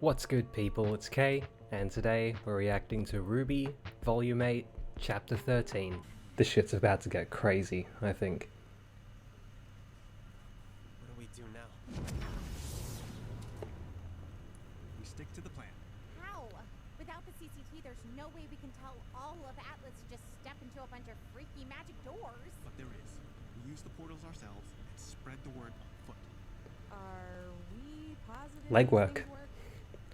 What's good people, it's Kay, and today we're reacting to RWBY Volume 8, Chapter 13. This shit's about to get crazy, I think. What do we do now? We stick to the plan. How? Without the CCT, there's no way we can tell all of Atlas to just step into a bunch of freaky magic doors. But there is. We use the portals ourselves and spread the word on foot. Are we positive? Legwork.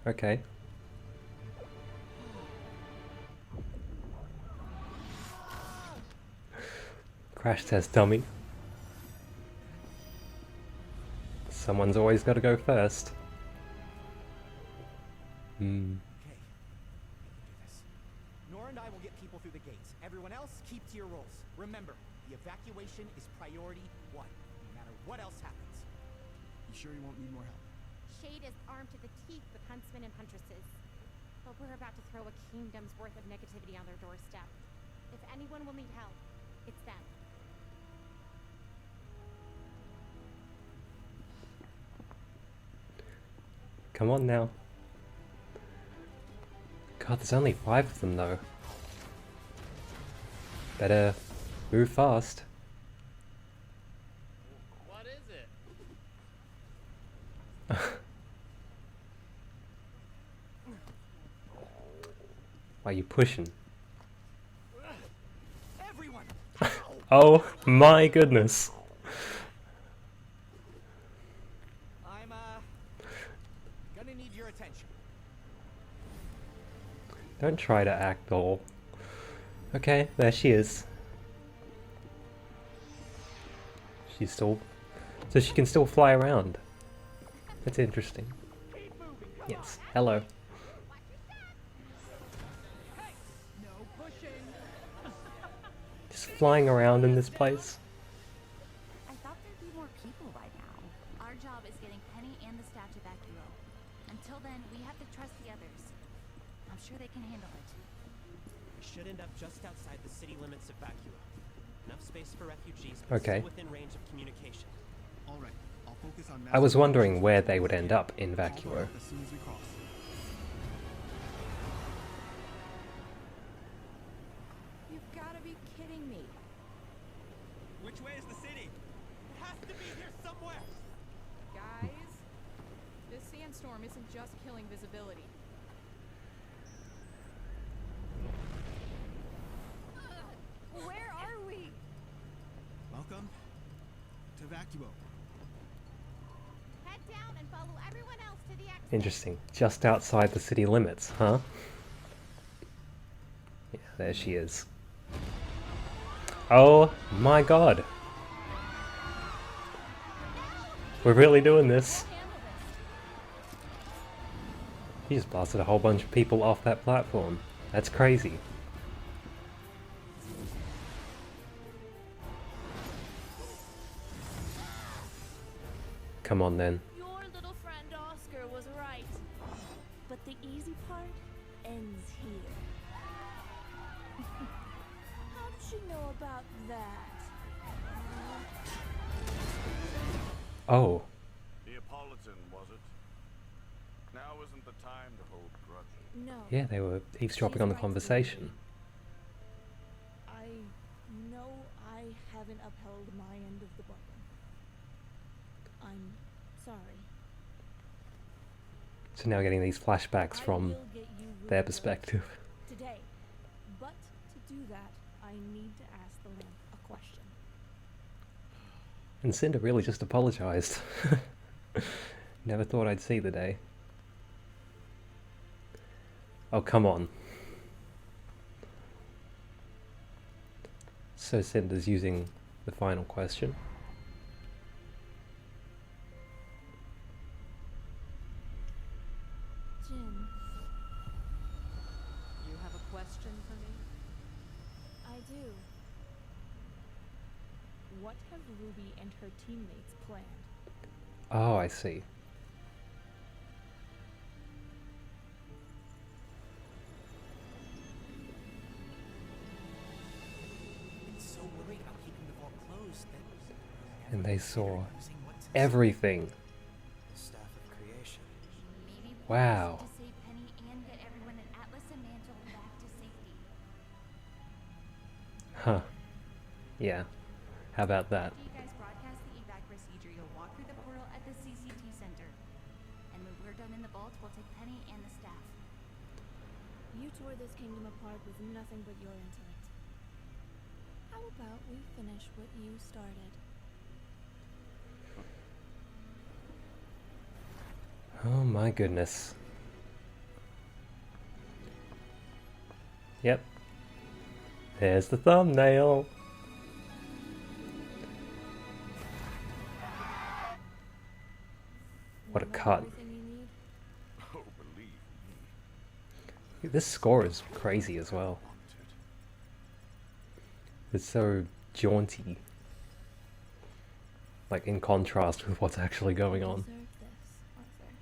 Okay. Crash test dummy. Someone's always got to go first. Okay. We can do this. Nora and I will get people through the gates. Everyone else, keep to your roles. Remember, the evacuation is priority 1, no matter what else happens. You sure you won't need more help? Shade is armed to the teeth with huntsmen and huntresses. But we're about to throw a kingdom's worth of negativity on their doorstep. If anyone will need help, it's them. Come on now. God, there's only 5 of them though. Better move fast. What is it? Why are you pushing? Everyone! Oh my goodness. I'm, gonna need your attention. Don't try to act all. Okay, there she is. She's still... So she can still fly around. That's interesting. Yes, hello. No pushing! Just flying around in this place. I thought there'd be more people by now. Our job is getting Penny and the staff to Vacuo. Until then, we have to trust the others. I'm sure they can handle it. We should end up just outside the city limits of Vacuo. Enough space for refugees, but Okay. still within range of communication. All right. I'll focus on. I was wondering where they would end up in Vacuo. As soon as we cross. You've got to be kidding me. Which way is the city? It has to be here somewhere! Guys, this sandstorm isn't just killing visibility. Where are we? Welcome to Vacuo. Head down and follow everyone else to the exit. Interesting. Just outside the city limits, huh? Yeah, there she is. Oh my god. We're really doing this. He just blasted a whole bunch of people off that platform. That's crazy. Come on then. Your little friend Oscar was right. But the easy part ends here. How did you know about that? Oh, Neapolitan, was it? Now isn't the time to hold grudges. No. yeah, they were eavesdropping on the conversation. I know I haven't upheld my end of the bargain. I'm sorry. So now getting these flashbacks I from will get you their rid of perspective. today. But to do that, I need to ask the lamp a question. And Cinder really just apologized. Never thought I'd see the day. Oh, come on. So Cinder's using the final question. Jin, You have a question for me? I do. What have Ruby and her teammates planned? Oh, I see. It's so worried about keeping the vault closed that... And they saw Using what to everything. The staff of creation. Maybe Wow. To save Penny and get everyone in Atlas and Mantle back to safety. Huh. Yeah. How about that? After you guys broadcast the evac procedure, you'll walk through the portal at the CCT center. And when we're done in the vault, we'll take Penny and the staff. You tore this kingdom apart with nothing but your intellect. How about we finish what you started? Oh my goodness. Yep. There's the thumbnail. What a You got cut. everything you need? Oh, believe me. This score is crazy as well. Wanted. It's so jaunty. Like in contrast with what's actually going You on. deserve this, Arthur.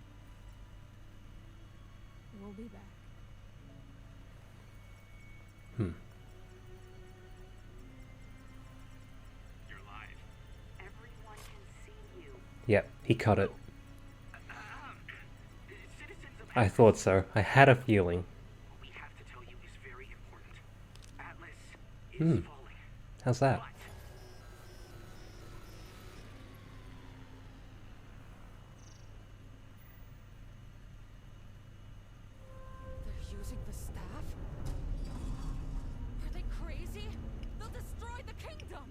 We'll be back. You're live. Everyone can see you. Yep, he cut it. Citizens of I thought so. I had a feeling. what we have to tell you is very important. Atlas is Hmm. falling. How's that? But They're using the staff? Are they crazy? They'll destroy the kingdom!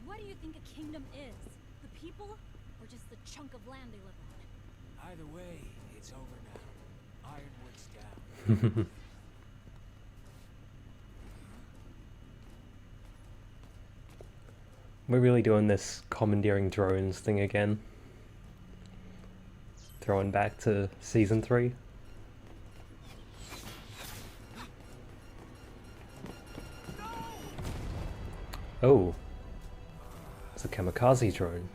What do you think a kingdom is? The people? Or just the chunk of land they live on? Either way, it's over now. Ironwood's down. We're really doing this commandeering drones thing again. Throwing back to season 3. Oh. It's a kamikaze drone.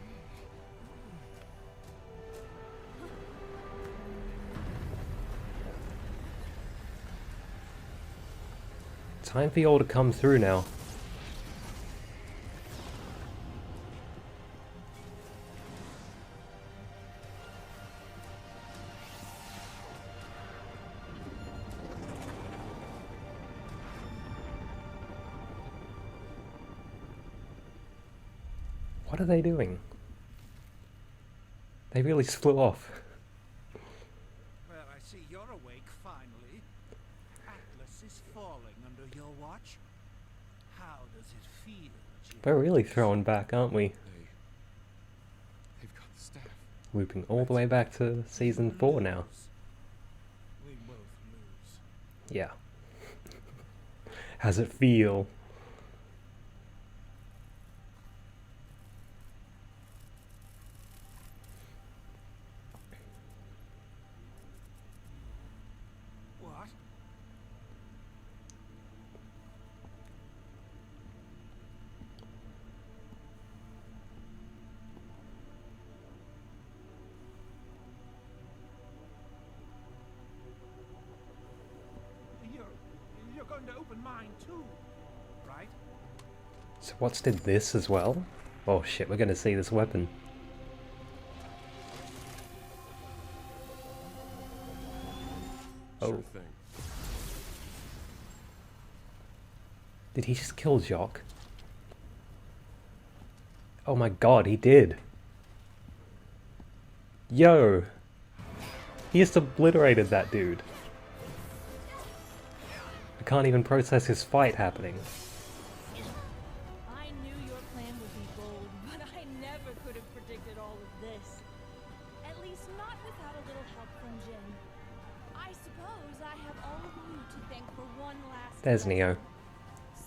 Time for you all to come through now. What are they doing? They really flew off. Well, I see you're awake finally. Atlas is falling under your watch. How does it feel, Jim? We're really throwing back, aren't we? They've got the staff. Looping all the way back to season 4 now. We both lose. Yeah. How's it feel? What? You're going to open mine too, right? So what's did this as well? Oh shit, we're gonna see this weapon. Oh. Sure thing. Did he just kill Jock? Oh my god, he did. Yo! He just obliterated that dude. I can't even process his fight happening. I knew your plan would be bold, but I never could have predicted all of this. At least not without a little help from Jin. I suppose I have all of you to thank for one last There's lesson. Neo.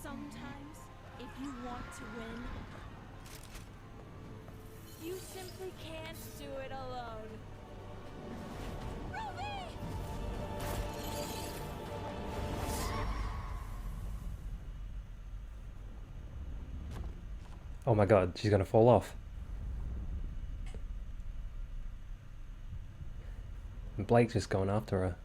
Sometimes, if you want to win, you simply can't do it alone. Ruby! Oh my god, she's gonna fall off. And Blake's just going after her.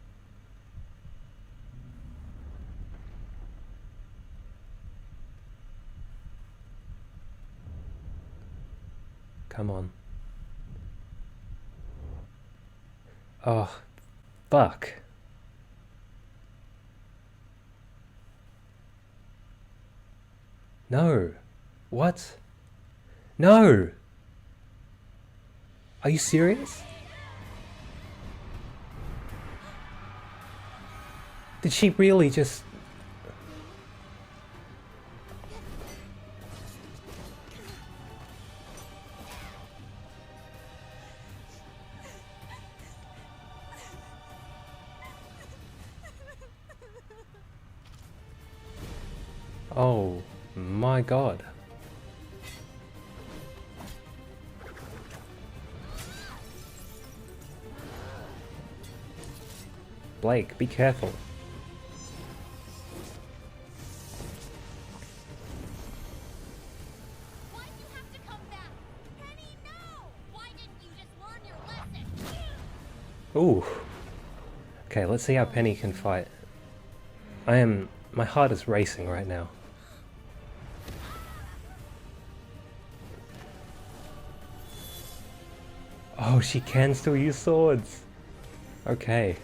Come on. Oh, Fuck. No. What? No! Are you serious? Did she really just... Oh my god. Blake, be careful. Why'd you have to come back? Penny, no! Why didn't you just learn your lesson? Ooh. Okay, let's see how Penny can fight. My heart is racing right now. Oh, she can still use swords. Okay.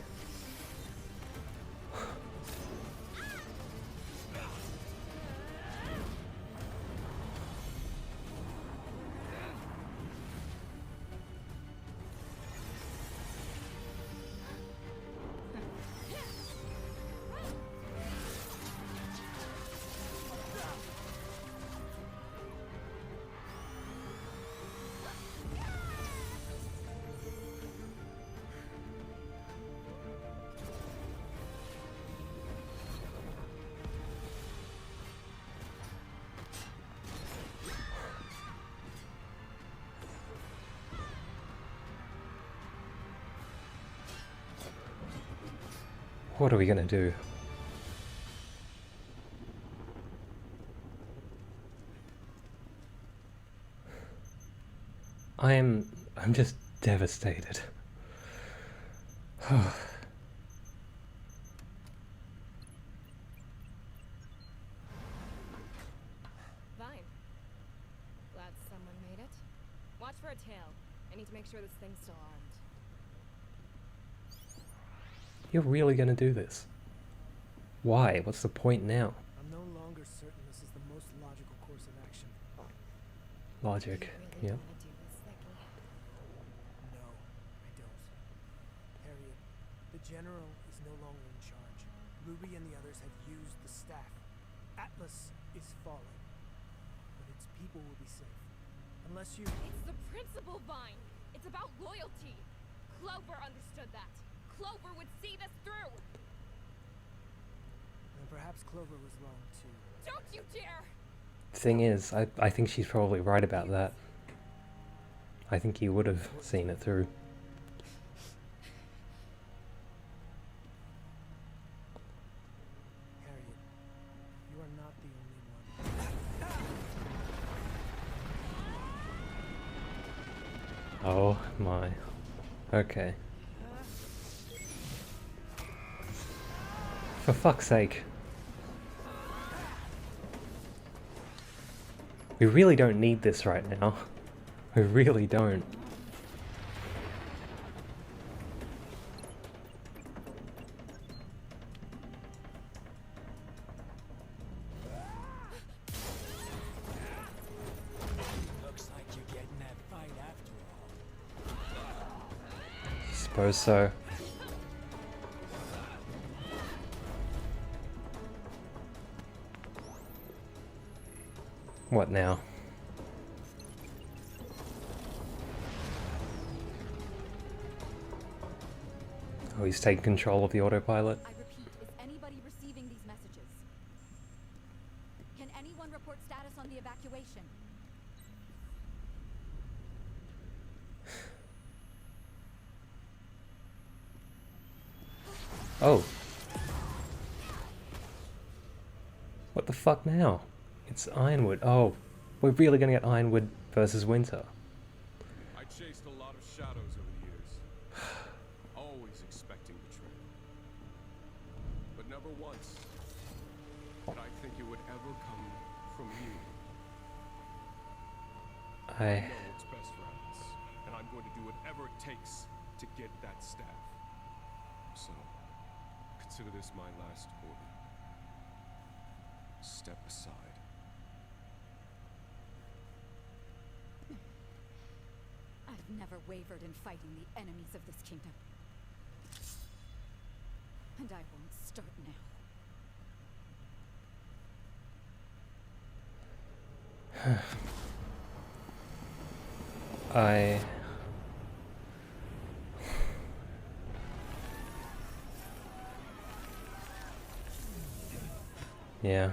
What are we gonna do? I'm just devastated. Fine. Glad someone made it. Watch for a tail. I need to make sure this thing's still armed. You're really gonna do this? Why? What's the point now? I'm no longer certain this is the most logical course of action. Logic. You Yep. really wanna do this, Vicky? No, I don't. Harriet, the General is no longer in charge. Ruby and the others have used the staff. Atlas is falling. But its people will be safe. Unless you... It's the principle, Vine. It's about loyalty. Clover understood that. Clover would see this through. And perhaps Clover was wrong too. Don't you dare! Thing is, I think she's probably right about that. I think he would have seen it through. Harriet, you are not the only one. Oh my. Okay. For fuck's sake. We really don't need this right now. We really don't. Looks like you're getting that fight after all. Suppose so. What now? Oh, he's taking control of the autopilot. I repeat, is anybody receiving these messages? Can anyone report status on the evacuation? Oh. What the fuck now? It's Ironwood. Oh, we're really gonna get Ironwood versus Winter. I chased a lot of shadows over the years, always expecting betrayal. But never once did I think it would ever come from you. I know what's best for us, and I'm going to do whatever it takes to get that staff. So, consider this my last order. Step aside. I've never wavered in fighting the enemies of this kingdom. And I won't start now. Yeah.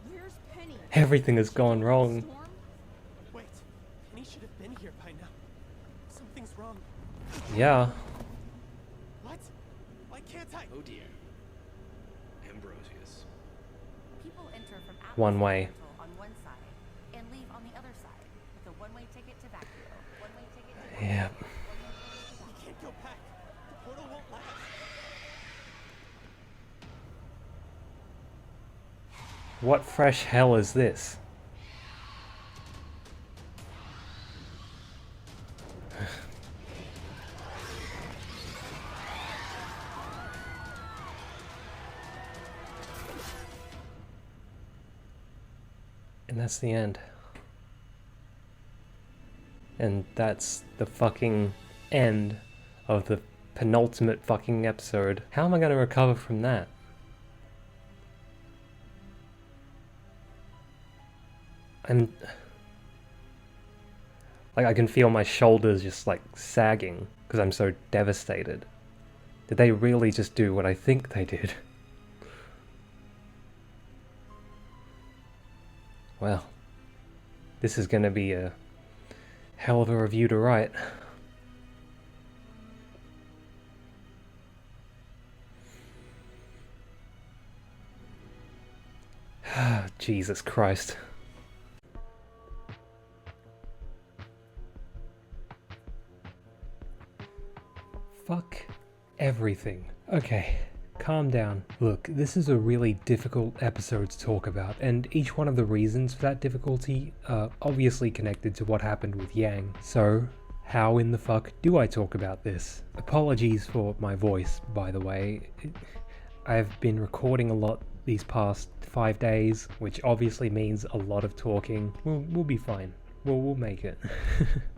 Where's Penny? Everything has gone wrong. Wait, Penny should have been here by now. Something's wrong. Yeah. What? Why can't I? Oh dear. Ambrosius. People enter from Atlas One way. Central on one side and leave on the other side with a one-way ticket to Vacuo, one-way ticket to Yeah. We can't go back. The portal won't last. What fresh hell is this? And that's the end. And that's the fucking end of the penultimate fucking episode. How am I gonna recover from that? Like, I can feel my shoulders just like sagging because I'm so devastated. Did they really just do what I think they did? Well, this is gonna be a hell of a review to write. Jesus Christ. Fuck everything. Okay, calm down. Look, this is a really difficult episode to talk about, and each one of the reasons for that difficulty are obviously connected to what happened with Yang. So, how in the fuck do I talk about this? Apologies for my voice, by the way. I've been recording a lot these past 5 days, which obviously means a lot of talking. We'll be fine. We'll make it.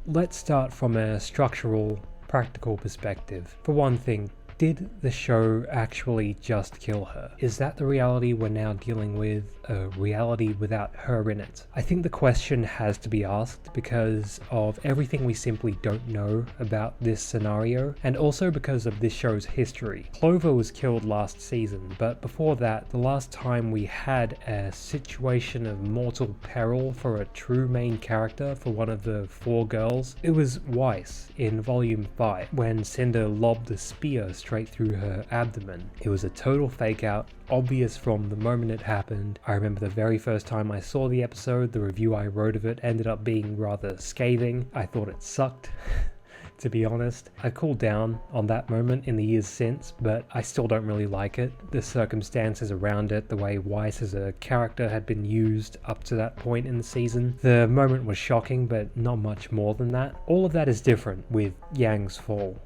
Let's start from a structural, practical perspective. For one thing, did the show actually just kill her? Is that the reality we're now dealing with, a reality without her in it? I think the question has to be asked because of everything we simply don't know about this scenario, and also because of this show's history. Clover was killed last season, but before that, the last time we had a situation of mortal peril for a true main character for one of the 4 girls, it was Weiss in Volume 5, when Cinder lobbed a spear straight through her abdomen. It was a total fake out, obvious from the moment it happened. I remember the very first time I saw the episode, the review I wrote of it ended up being rather scathing. I thought it sucked, to be honest. I've cooled down on that moment in the years since, but I still don't really like it. The circumstances around it, the way Weiss as a character had been used up to that point in the season. The moment was shocking, but not much more than that. All of that is different with Yang's fall.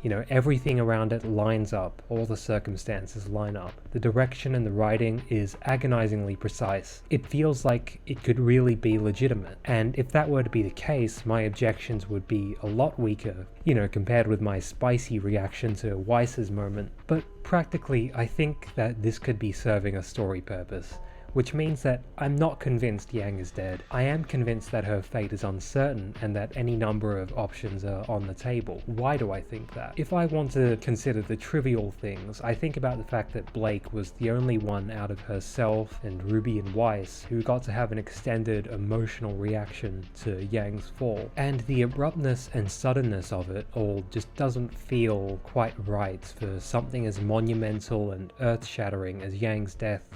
You know, everything around it lines up, all the circumstances line up. The direction and the writing is agonizingly precise. It feels like it could really be legitimate. And if that were to be the case, my objections would be a lot weaker, you know, compared with my spicy reaction to Weiss's moment. But practically, I think that this could be serving a story purpose, which means that I'm not convinced Yang is dead. I am convinced that her fate is uncertain and that any number of options are on the table. Why do I think that? If I want to consider the trivial things, I think about the fact that Blake was the only one out of herself and Ruby and Weiss who got to have an extended emotional reaction to Yang's fall. And the abruptness and suddenness of it all just doesn't feel quite right for something as monumental and earth-shattering as Yang's death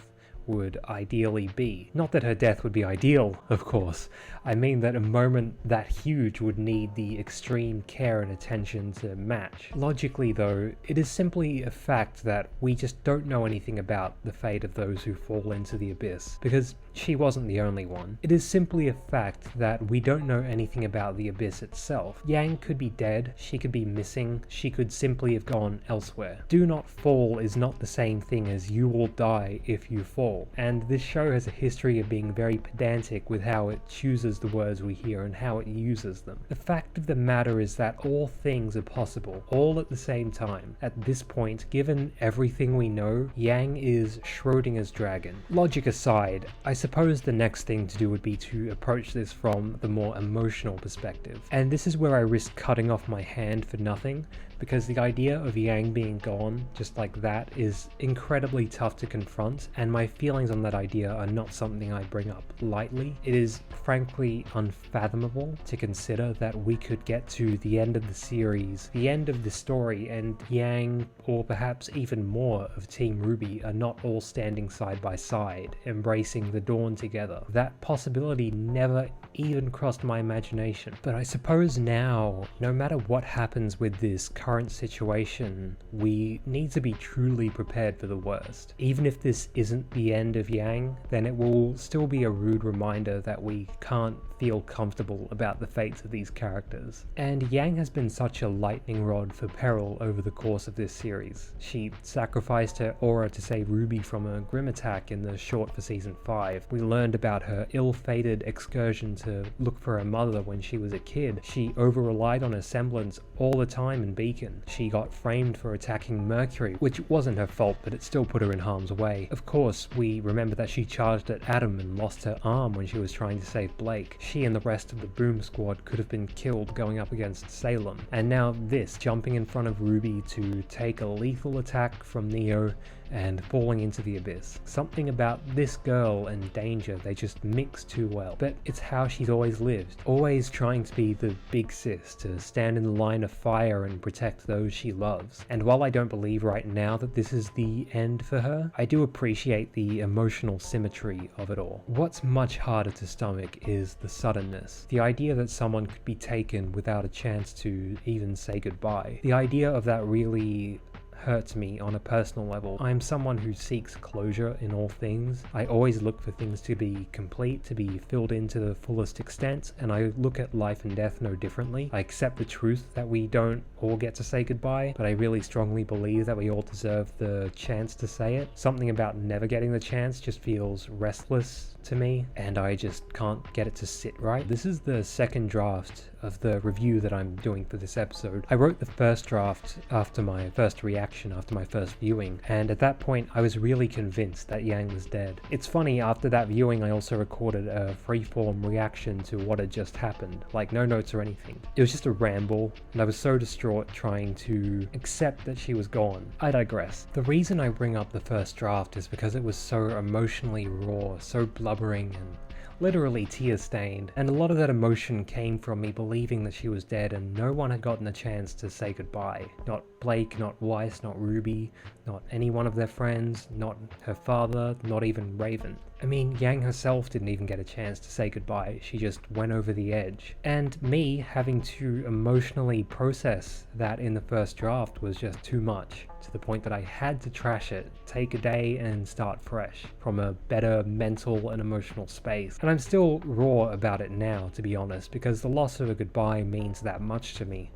would ideally be. Not that her death would be ideal, of course. I mean that a moment that huge would need the extreme care and attention to match. Logically though, it is simply a fact that we just don't know anything about the fate of those who fall into the abyss. Because she wasn't the only one. It is simply a fact that we don't know anything about the Abyss itself. Yang could be dead, she could be missing, she could simply have gone elsewhere. Do not fall is not the same thing as you will die if you fall, and this show has a history of being very pedantic with how it chooses the words we hear and how it uses them. The fact of the matter is that all things are possible, all at the same time. At this point, given everything we know, Yang is Schrodinger's dragon. Logic aside, I suppose the next thing to do would be to approach this from the more emotional perspective. And this is where I risk cutting off my hand for nothing, because the idea of Yang being gone just like that is incredibly tough to confront, and my feelings on that idea are not something I bring up lightly. It is frankly unfathomable to consider that we could get to the end of the series, the end of the story, and Yang, or perhaps even more of Team RWBY, are not all standing side by side, embracing the dawn together. That possibility never even crossed my imagination. But I suppose now, no matter what happens with this current situation, we need to be truly prepared for the worst. Even if this isn't the end of Yang, then it will still be a rude reminder that we can't feel comfortable about the fates of these characters. And Yang has been such a lightning rod for peril over the course of this series. She sacrificed her aura to save RWBY from a grim attack in the short for season 5. We learned about her ill-fated excursion to look for her mother when she was a kid. She over-relied on her semblance all the time in Beacon. She got framed for attacking Mercury, which wasn't her fault, but it still put her in harm's way. Of course, we remember that she charged at Adam and lost her arm when she was trying to save Blake. She and the rest of the Boom Squad could have been killed going up against Salem. And now this, jumping in front of RWBY to take a lethal attack from Neo and falling into the Abyss. Something about this girl and danger, they just mix too well. But it's how she's always lived, always trying to be the big sis, to stand in the line of fire and protect those she loves. And while I don't believe right now that this is the end for her, I do appreciate the emotional symmetry of it all. What's much harder to stomach is the suddenness. The idea that someone could be taken without a chance to even say goodbye. The idea of that really hurts me on a personal level. I'm someone who seeks closure in all things. I always look for things to be complete, to be filled in to the fullest extent, and I look at life and death no differently. I accept the truth that we don't all get to say goodbye, but I really strongly believe that we all deserve the chance to say it. Something about never getting the chance just feels restless to me, and I just can't get it to sit right. This is the second draft of the review that I'm doing for this episode. I wrote the first draft after my first reaction, after my first viewing, and at that point I was really convinced that Yang was dead. It's funny, after that viewing I also recorded a freeform reaction to what had just happened, like no notes or anything. It was just a ramble, and I was so distraught trying to accept that she was gone. I digress. The reason I bring up the first draft is because it was so emotionally raw, so blubbering and literally tear-stained, and a lot of that emotion came from me believing that she was dead and no one had gotten a chance to say goodbye. Not Blake, not Weiss, not RWBY, not any one of their friends, not her father, not even Raven. I mean, Yang herself didn't even get a chance to say goodbye, she just went over the edge. And me having to emotionally process that in the first draft was just too much, to the point that I had to trash it, take a day and start fresh, from a better mental and emotional space. And I'm still raw about it now, to be honest, because the loss of a goodbye means that much to me.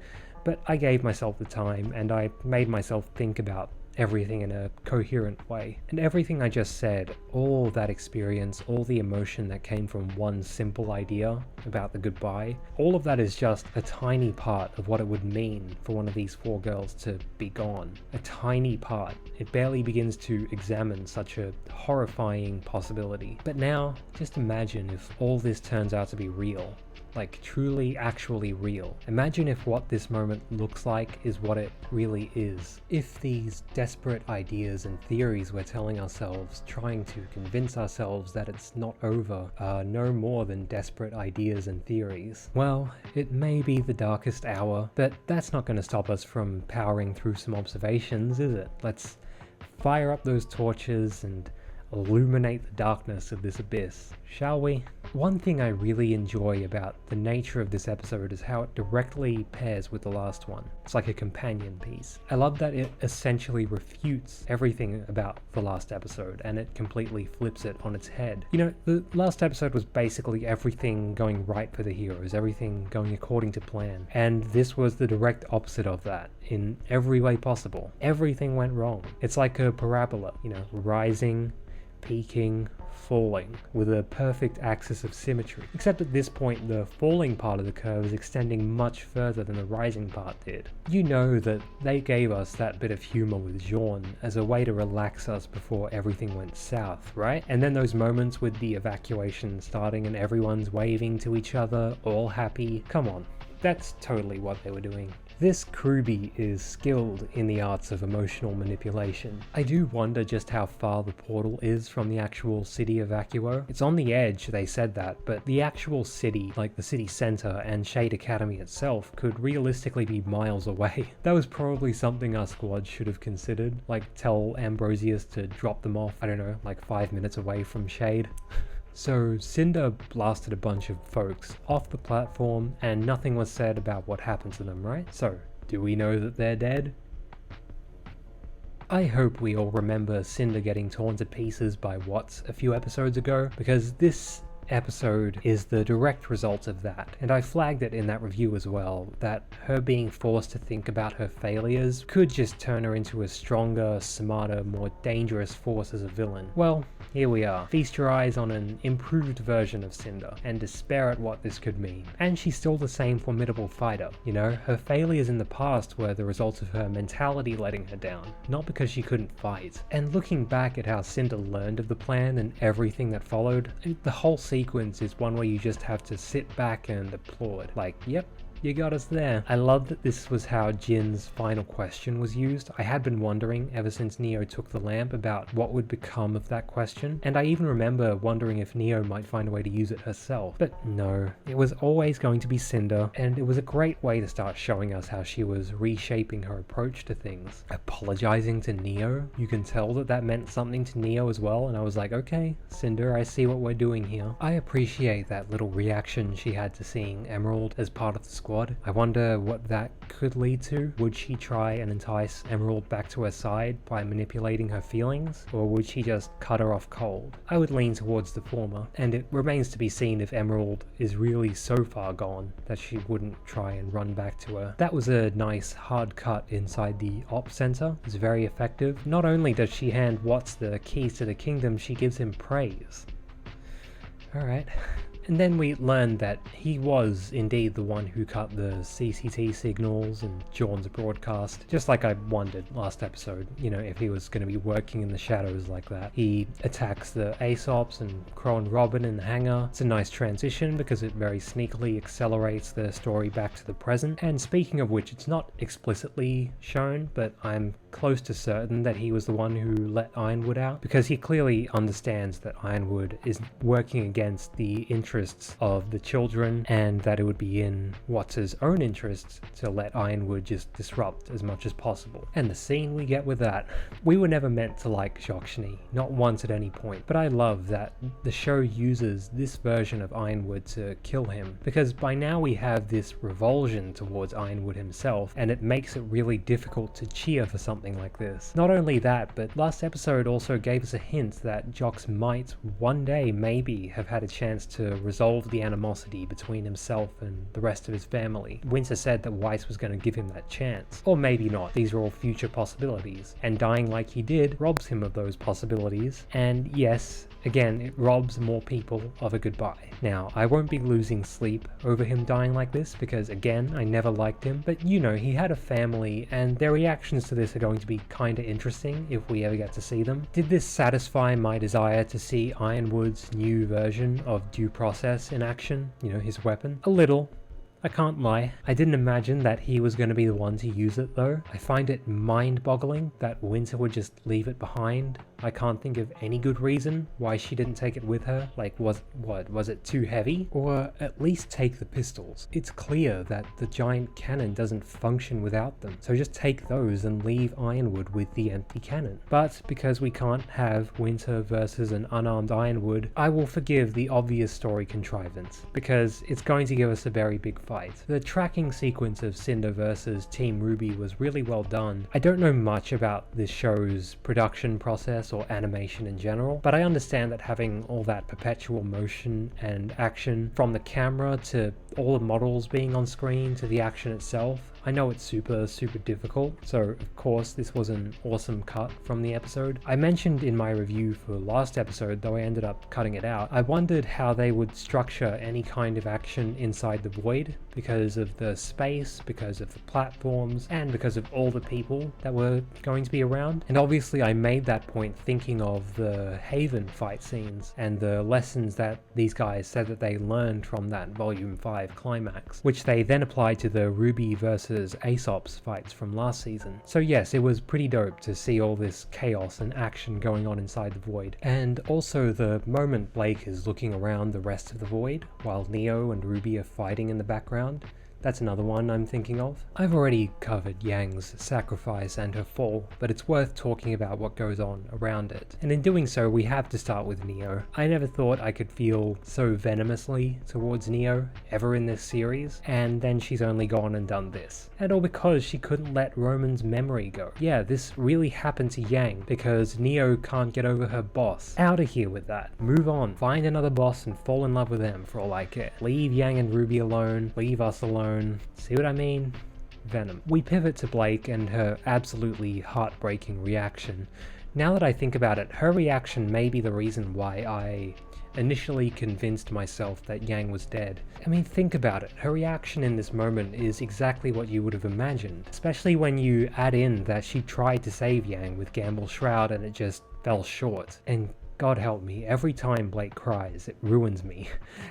But I gave myself the time, and I made myself think about everything in a coherent way. And everything I just said, all that experience, all the emotion that came from one simple idea about the goodbye, all of that is just a tiny part of what it would mean for one of these four girls to be gone. A tiny part. It barely begins to examine such a horrifying possibility. But now, just imagine if all this turns out to be real. Like truly, actually real. Imagine if what this moment looks like is what it really is. If these desperate ideas and theories we're telling ourselves, trying to convince ourselves that it's not over, are no more than desperate ideas and theories. Well, it may be the darkest hour, but that's not going to stop us from powering through some observations, is it? Let's fire up those torches and illuminate the darkness of this abyss, shall we? One thing I really enjoy about the nature of this episode is how it directly pairs with the last one. It's like a companion piece. I love that it essentially refutes everything about the last episode, and it completely flips it on its head. You know, the last episode was basically everything going right for the heroes, everything going according to plan, and this was the direct opposite of that in every way possible. Everything went wrong. It's like a parabola, you know, rising, peaking, falling, with a perfect axis of symmetry. Except at this point, the falling part of the curve is extending much further than the rising part did. You know that they gave us that bit of humor with Jean as a way to relax us before everything went south, right? And then those moments with the evacuation starting and everyone's waving to each other, all happy. Come on, that's totally what they were doing. This RWBY is skilled in the arts of emotional manipulation. I do wonder just how far the portal is from the actual city of Vacuo. It's on the edge, they said that, but the actual city, like the city center and Shade Academy itself, could realistically be miles away. That was probably something our squad should have considered, like tell Ambrosius to drop them off, I don't know, like 5 minutes away from Shade. So Cinder blasted a bunch of folks off the platform and nothing was said about what happened to them, right? So, do we know that they're dead? I hope we all remember Cinder getting torn to pieces by Watts a few episodes ago, because this episode is the direct result of that, and I flagged it in that review as well, that her being forced to think about her failures could just turn her into a stronger, smarter, more dangerous force as a villain. Well, here we are. Feast your eyes on an improved version of Cinder, and despair at what this could mean. And she's still the same formidable fighter, you know? Her failures in the past were the result of her mentality letting her down, not because she couldn't fight. And looking back at how Cinder learned of the plan and everything that followed, the whole sequence is one where you just have to sit back and applaud. Like, yep, you got us there. I love that this was how Jin's final question was used. I had been wondering ever since Neo took the lamp about what would become of that question, and I even remember wondering if Neo might find a way to use it herself. But no, it was always going to be Cinder, and it was a great way to start showing us how she was reshaping her approach to things. Apologizing to Neo, you can tell that that meant something to Neo as well, and I was like, okay, Cinder, I see what we're doing here. I appreciate that little reaction she had to seeing Emerald as part of the squad. I wonder what that could lead to. Would she try and entice Emerald back to her side by manipulating her feelings, or would she just cut her off cold? I would lean towards the former, and it remains to be seen if Emerald is really so far gone that she wouldn't try and run back to her. That was a nice hard cut inside the op center. It's very effective. Not only does she hand Watts the keys to the kingdom, she gives him praise. Alright. And then we learned that he was indeed the one who cut the CCT signals and Jaun's broadcast, just like I wondered last episode, you know, if he was going to be working in the shadows like that. He attacks the Aesops and Crow and Robin in the hangar. It's a nice transition because it very sneakily accelerates the story back to the present. And speaking of which, it's not explicitly shown, but I'm close to certain that he was the one who let Ironwood out, because he clearly understands that Ironwood is working against the interests of the children, and that it would be in Watts' own interests to let Ironwood just disrupt as much as possible. And the scene we get with that, we were never meant to like Jokshni, not once at any point, but I love that the show uses this version of Ironwood to kill him, because by now we have this revulsion towards Ironwood himself, and it makes it really difficult to cheer for something like this. Not only that, but last episode also gave us a hint that Jox might one day maybe have had a chance to resolve the animosity between himself and the rest of his family. Winter said that Weiss was going to give him that chance. Or maybe not. These are all future possibilities. And dying like he did robs him of those possibilities. And yes, again, it robs more people of a goodbye. Now, I won't be losing sleep over him dying like this, because again, I never liked him, but you know, he had a family, and their reactions to this are going to be kinda interesting if we ever get to see them. Did this satisfy my desire to see Ironwood's new version of Due Process in action? You know, his weapon? A little. I can't lie. I didn't imagine that he was going to be the one to use it though. I find it mind-boggling that Winter would just leave it behind. I can't think of any good reason why she didn't take it with her. Like, was it too heavy? Or at least take the pistols. It's clear that the giant cannon doesn't function without them, so just take those and leave Ironwood with the empty cannon. But because we can't have Winter versus an unarmed Ironwood, I will forgive the obvious story contrivance, because it's going to give us a very big fight. The tracking sequence of Cinder versus Team RWBY was really well done. I don't know much about this show's production process or animation in general, but I understand that having all that perpetual motion and action, from the camera to all the models being on screen to the action itself, I know it's super difficult, so of course this was an awesome cut from the episode. I mentioned in my review for last episode, though I ended up cutting it out, I wondered how they would structure any kind of action inside the void because of the space, because of the platforms, and because of all the people that were going to be around. And obviously I made that point thinking of the Haven fight scenes and the lessons that these guys said that they learned from that Volume 5 climax, which they then applied to the RWBY versus Aesop's fights from last season. So yes, it was pretty dope to see all this chaos and action going on inside the void. And also the moment Blake is looking around the rest of the void while Neo and RWBY are fighting in the background. That's another one I'm thinking of. I've already covered Yang's sacrifice and her fall, but it's worth talking about what goes on around it. And in doing so, we have to start with Neo. I never thought I could feel so venomously towards Neo ever in this series, and then she's only gone and done this. And all because she couldn't let Roman's memory go. Yeah, this really happened to Yang because Neo can't get over her boss. Out of here with that. Move on. Find another boss and fall in love with them for all I care. Leave Yang and RWBY alone. Leave us alone. See what I mean? Venom. We pivot to Blake and her absolutely heartbreaking reaction. Now that I think about it, her reaction may be the reason why I initially convinced myself that Yang was dead. I mean, think about it. Her reaction in this moment is exactly what you would have imagined, especially when you add in that she tried to save Yang with Gamble's shroud and it just fell short. And God help me, every time Blake cries, it ruins me.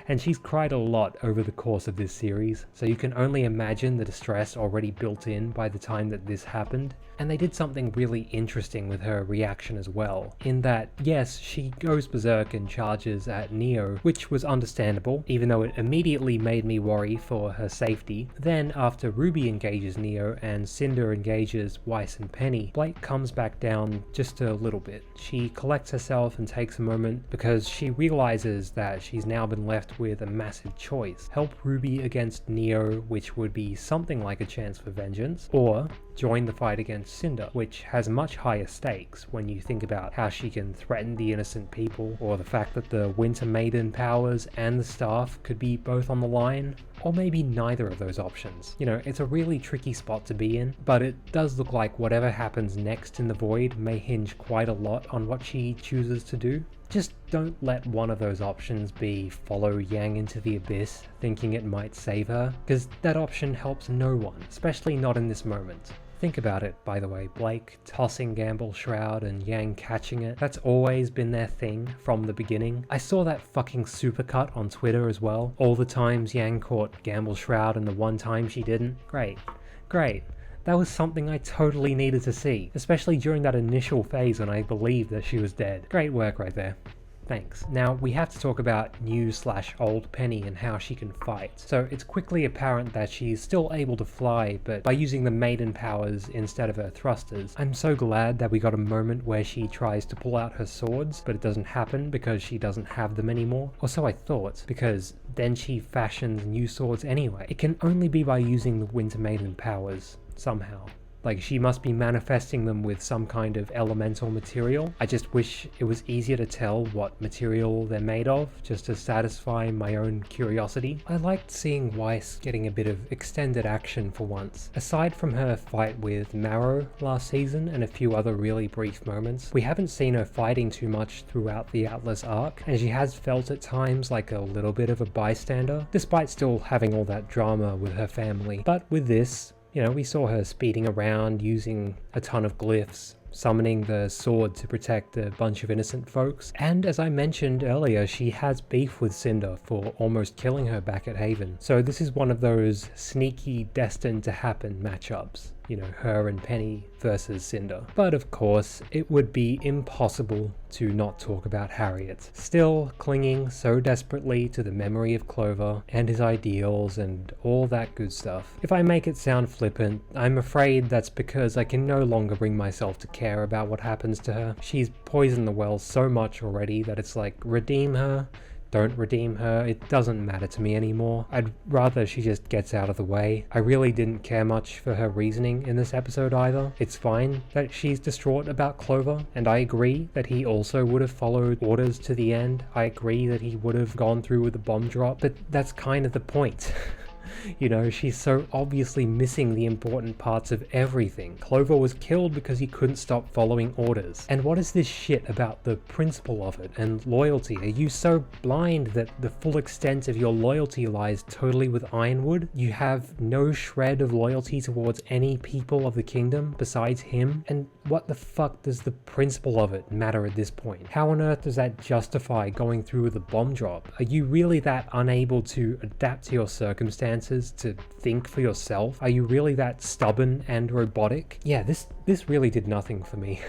And she's cried a lot over the course of this series, so you can only imagine the distress already built in by the time that this happened. And they did something really interesting with her reaction as well, in that, yes, she goes berserk and charges at Neo, which was understandable, even though it immediately made me worry for her safety. Then, after RWBY engages Neo and Cinder engages Weiss and Penny, Blake comes back down just a little bit. She collects herself and takes a moment because she realizes that she's now been left with a massive choice. Help RWBY against Neo, which would be something like a chance for vengeance, or join the fight against Cinder, which has much higher stakes when you think about how she can threaten the innocent people, or the fact that the Winter Maiden powers and the staff could be both on the line, or maybe neither of those options. You know, it's a really tricky spot to be in, but it does look like whatever happens next in the void may hinge quite a lot on what she chooses to do. Just don't let one of those options be follow Yang into the abyss thinking it might save her, because that option helps no one, especially not in this moment. Think about it, by the way, Blake tossing Gamble's shroud and Yang catching it, that's always been their thing from the beginning. I saw that fucking supercut on Twitter as well. All the times Yang caught Gamble's shroud and the one time she didn't. Great. That was something I totally needed to see, especially during that initial phase when I believed that she was dead. Great work right there. Thanks. Now, we have to talk about new/old Penny and how she can fight. So it's quickly apparent that she's still able to fly, but by using the maiden powers instead of her thrusters. I'm so glad that we got a moment where she tries to pull out her swords, but it doesn't happen because she doesn't have them anymore. Or so I thought, because then she fashions new swords anyway. It can only be by using the Winter Maiden powers, somehow. Like, she must be manifesting them with some kind of elemental material. I just wish it was easier to tell what material they're made of, just to satisfy my own curiosity. I liked seeing Weiss getting a bit of extended action for once. Aside from her fight with Marrow last season and a few other really brief moments, we haven't seen her fighting too much throughout the Atlas arc, and she has felt at times like a little bit of a bystander, despite still having all that drama with her family. But with this, you know, we saw her speeding around using a ton of glyphs, summoning the sword to protect a bunch of innocent folks. And as I mentioned earlier, she has beef with Cinder for almost killing her back at Haven. So this is one of those sneaky, destined to happen matchups. You know, her and Penny versus Cinder. But of course, it would be impossible to not talk about Harriet. Still clinging so desperately to the memory of Clover and his ideals and all that good stuff. If I make it sound flippant, I'm afraid that's because I can no longer bring myself to care about what happens to her. She's poisoned the well so much already that it's like, redeem her? Don't redeem her, it doesn't matter to me anymore. I'd rather she just gets out of the way. I really didn't care much for her reasoning in this episode either. It's fine that she's distraught about Clover, and I agree that he also would have followed orders to the end. I agree that he would have gone through with the bomb drop, but that's kind of the point. You know, she's so obviously missing the important parts of everything. Clover was killed because he couldn't stop following orders. And what is this shit about the principle of it and loyalty? Are you so blind that the full extent of your loyalty lies totally with Ironwood? You have no shred of loyalty towards any people of the kingdom besides him? And what the fuck does the principle of it matter at this point? How on earth does that justify going through with a bomb drop? Are you really that unable to adapt to your circumstances, to think for yourself? Are you really that stubborn and robotic? Yeah, this really did nothing for me.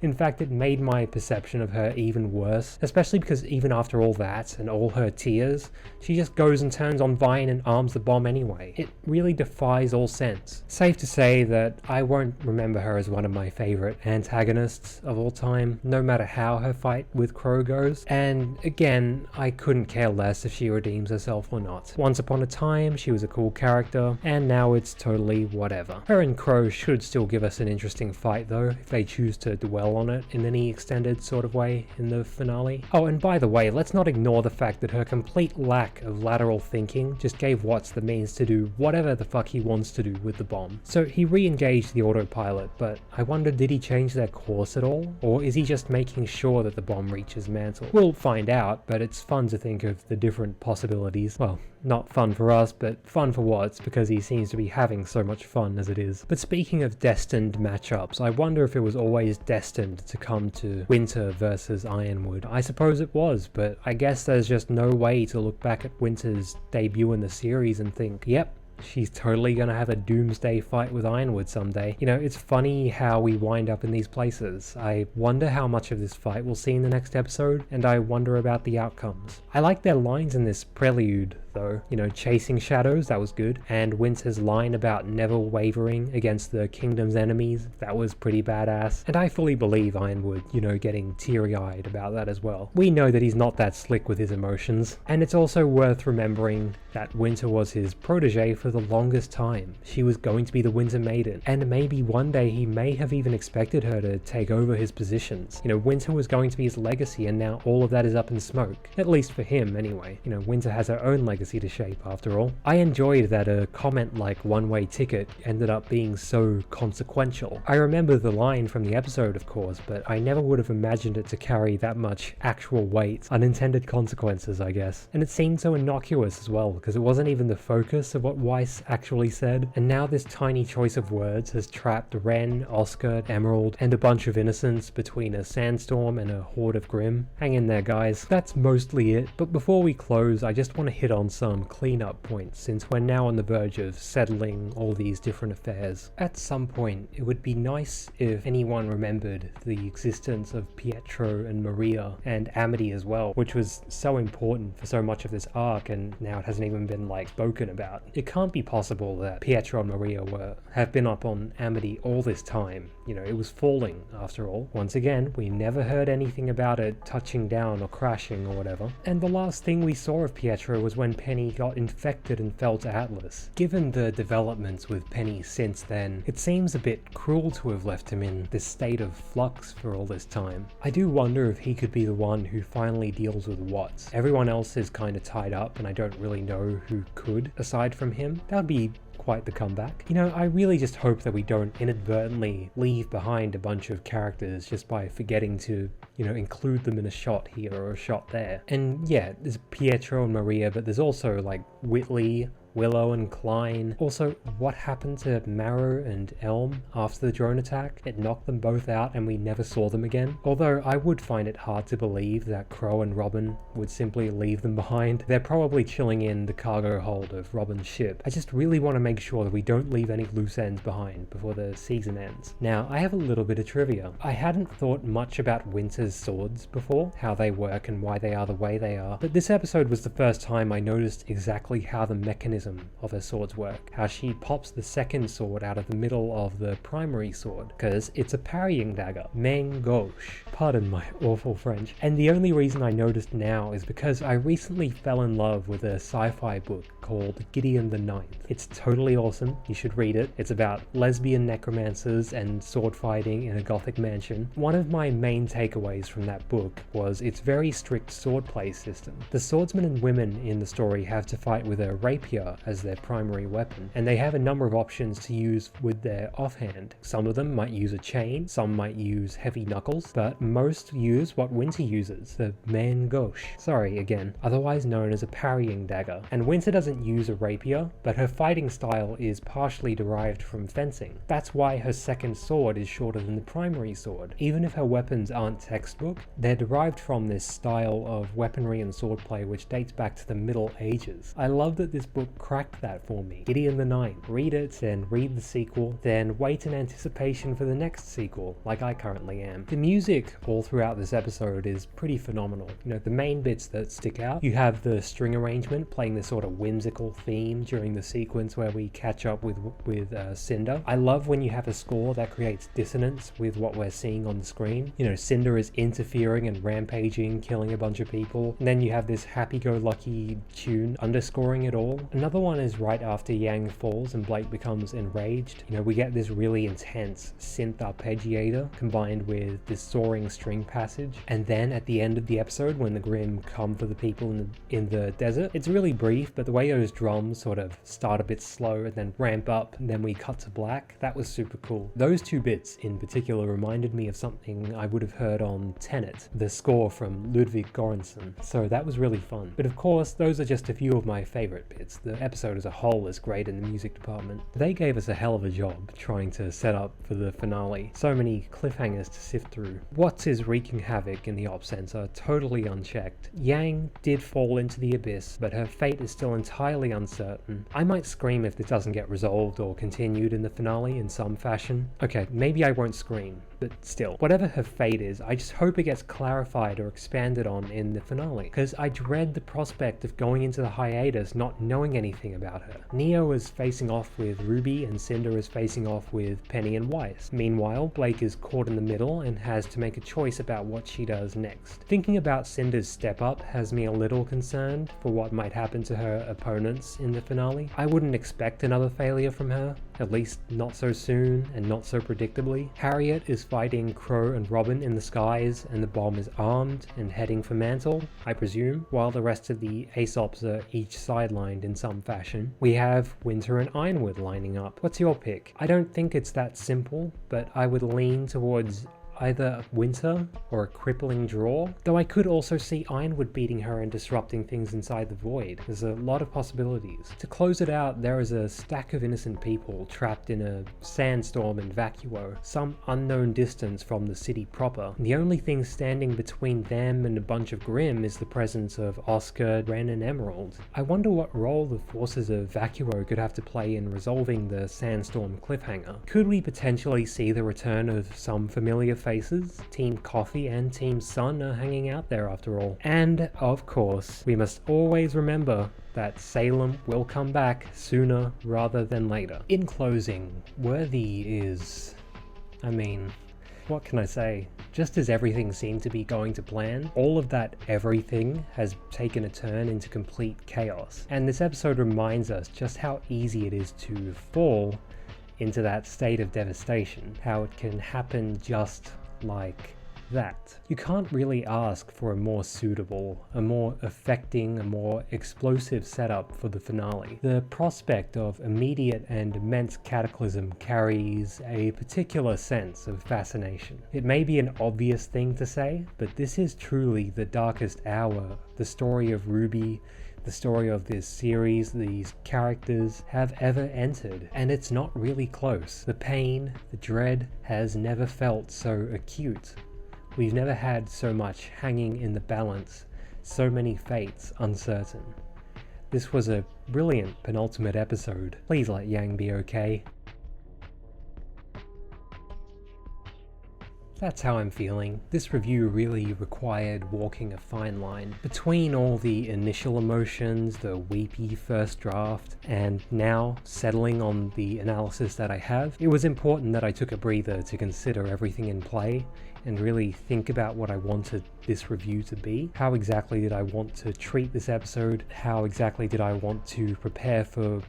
In fact, it made my perception of her even worse, especially because even after all that and all her tears, she just goes and turns on Vine and arms the bomb anyway. It really defies all sense. Safe to say that I won't remember her as one of my favorite antagonists of all time, no matter how her fight with Crow goes. And again, I couldn't care less if she redeems herself or not. Once upon a time, she was a cool character, and now it's totally whatever. Her and Crow should still give us an interesting fight though, if they choose to dwell on it in any extended sort of way in the finale. Oh, and by the way, let's not ignore the fact that her complete lack of lateral thinking just gave Watts the means to do whatever the fuck he wants to do with the bomb. So he re-engaged the autopilot, but I wonder, did he change their course at all? Or is he just making sure that the bomb reaches Mantle? We'll find out, but it's fun to think of the different possibilities. Well, not fun for us, but fun for Watts, because he seems to be having so much fun as it is. But speaking of destined matchups, I wonder if it was always destined to come to Winter versus Ironwood. I suppose it was, but I guess there's just no way to look back at Winter's debut in the series and think, yep, she's totally gonna have a doomsday fight with Ironwood someday. You know, it's funny how we wind up in these places. I wonder how much of this fight we'll see in the next episode, and I wonder about the outcomes. I like their lines in this prelude though. You know, chasing shadows, that was good. And Winter's line about never wavering against the kingdom's enemies, that was pretty badass. And I fully believe Ironwood, you know, getting teary-eyed about that as well. We know that he's not that slick with his emotions. And it's also worth remembering that Winter was his protege for the longest time. She was going to be the Winter Maiden. And maybe one day he may have even expected her to take over his positions. You know, Winter was going to be his legacy, and now all of that is up in smoke. At least for him, anyway. You know, Winter has her own legacy to shape after all. I enjoyed that a comment like one-way ticket ended up being so consequential. I remember the line from the episode, of course, but I never would have imagined it to carry that much actual weight. Unintended consequences, I guess. And it seemed so innocuous as well, because it wasn't even the focus of what Weiss actually said. And now this tiny choice of words has trapped Ren, Oscar, Emerald, and a bunch of innocents between a sandstorm and a horde of Grimm. Hang in there, guys. That's mostly it. But before we close, I just want to hit on some cleanup points, since we're now on the verge of settling all these different affairs. At some point, it would be nice if anyone remembered the existence of Pietro and Maria, and Amity as well, which was so important for so much of this arc, and now it hasn't even been like spoken about. It can't be possible that Pietro and Maria have been up on Amity all this time. You know, it was falling after all. Once again, we never heard anything about it touching down or crashing or whatever. And the last thing we saw of Pietro was when Penny got infected and fell to Atlas. Given the developments with Penny since then, it seems a bit cruel to have left him in this state of flux for all this time. I do wonder if he could be the one who finally deals with Watts. Everyone else is kind of tied up, and I don't really know who could, aside from him. That would be quite the comeback. You know, I really just hope that we don't inadvertently leave behind a bunch of characters just by forgetting to, you know, include them in a shot here or a shot there. And yeah, there's Pietro and Maria, but there's also like Whitley, Willow and Klein. Also, what happened to Marrow and Elm after the drone attack? It knocked them both out and we never saw them again. Although I would find it hard to believe that Crow and Robin would simply leave them behind. They're probably chilling in the cargo hold of Robin's ship. I just really want to make sure that we don't leave any loose ends behind before the season ends. Now, I have a little bit of trivia. I hadn't thought much about Winter's swords before, how they work and why they are the way they are, but this episode was the first time I noticed exactly how the mechanism of her swords work, how she pops the second sword out of the middle of the primary sword, because it's a parrying dagger, main gauche. Pardon my awful French. And the only reason I noticed now is because I recently fell in love with a sci-fi book called Gideon the Ninth. It's totally awesome, you should read it. It's about lesbian necromancers and sword fighting in a gothic mansion. One of my main takeaways from that book was its very strict swordplay system. The swordsmen and women in the story have to fight with a rapier as their primary weapon, and they have a number of options to use with their offhand. Some of them might use a chain, some might use heavy knuckles, but most use what Winter uses, the main gauche. Sorry again, otherwise known as a parrying dagger. And Winter doesn't use a rapier, but her fighting style is partially derived from fencing. That's why her second sword is shorter than the primary sword. Even if her weapons aren't textbook, they're derived from this style of weaponry and swordplay which dates back to the Middle Ages. I love that this book cracked that for me. Gideon the Ninth. Read it, then read the sequel, then wait in anticipation for the next sequel, like I currently am. The music all throughout this episode is pretty phenomenal. You know, the main bits that stick out, you have the string arrangement playing this sort of whimsical theme during the sequence where we catch up with Cinder. I love when you have a score that creates dissonance with what we're seeing on the screen. You know, Cinder is interfering and rampaging, killing a bunch of people, and then you have this happy-go-lucky tune underscoring it all. Another one is right after Yang falls and Blake becomes enraged. You know, we get this really intense synth arpeggiator combined with this soaring string passage, and then at the end of the episode when the Grimm come for the people in the desert, it's really brief, but the way those drums sort of start a bit slow and then ramp up and then we cut to black, that was super cool. Those two bits in particular reminded me of something I would have heard on Tenet, the score from Ludwig Göransson, so that was really fun. But of course, those are just a few of my favorite bits. The episode as a whole is great in the music department. They gave us a hell of a job trying to set up for the finale. So many cliffhangers to sift through. Watts is wreaking havoc in the op center, totally unchecked. Yang did fall into the abyss, but her fate is still entirely uncertain. I might scream if this doesn't get resolved or continued in the finale in some fashion. Okay, maybe I won't scream, but still. Whatever her fate is, I just hope it gets clarified or expanded on in the finale, because I dread the prospect of going into the hiatus not knowing anything about her. Neo is facing off with Ruby and Cinder is facing off with Penny and Weiss. Meanwhile, Blake is caught in the middle and has to make a choice about what she does next. Thinking about Cinder's step up has me a little concerned for what might happen to her opponents in the finale. I wouldn't expect another failure from her, at least not so soon and not so predictably. Harriet is fighting Crow and Robin in the skies and the bomb is armed and heading for Mantle, I presume, while the rest of the Aesops are each sidelined in some fashion. We have Winter and Ironwood lining up. What's your pick? I don't think it's that simple, but I would lean towards either Winter or a crippling draw, though I could also see Ironwood beating her and disrupting things inside the void. There's a lot of possibilities. To close it out, there is a stack of innocent people trapped in a sandstorm in Vacuo, some unknown distance from the city proper. The only thing standing between them and a bunch of Grimm is the presence of Oscar, Ren, and Emerald. I wonder what role the forces of Vacuo could have to play in resolving the sandstorm cliffhanger. Could we potentially see the return of some familiar faces? Team Coffee and Team Sun are hanging out there after all. And, of course, we must always remember that Salem will come back sooner rather than later. In closing, Worthy is... what can I say? Just as everything seemed to be going to plan, all of that everything has taken a turn into complete chaos. And this episode reminds us just how easy it is to fall into that state of devastation, how it can happen just like that. You can't really ask for a more suitable, a more affecting, a more explosive setup for the finale. The prospect of immediate and immense cataclysm carries a particular sense of fascination. It may be an obvious thing to say, but this is truly the darkest hour, the story of RWBY, the story of this series, these characters have ever entered, and it's not really close. The pain, the dread has never felt so acute. We've never had so much hanging in the balance, so many fates uncertain. This was a brilliant penultimate episode. Please let Yang be okay. That's how I'm feeling. This review really required walking a fine line between all the initial emotions, the weepy first draft, and now settling on the analysis that I have. It was important that I took a breather to consider everything in play and really think about what I wanted this review to be. How exactly did I want to treat this episode? How exactly did I want to prepare for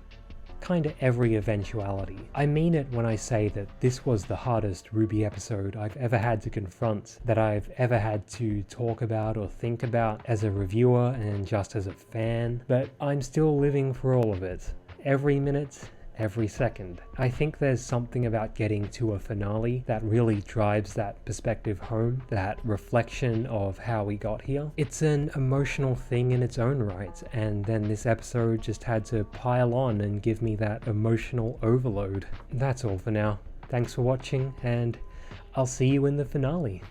kinda every eventuality? I mean it when I say that this was the hardest RWBY episode I've ever had to confront, that I've ever had to talk about or think about as a reviewer and just as a fan, but I'm still living for all of it. Every minute, every second. I think there's something about getting to a finale that really drives that perspective home, that reflection of how we got here. It's an emotional thing in its own right, and then this episode just had to pile on and give me that emotional overload. That's all for now. Thanks for watching, and I'll see you in the finale.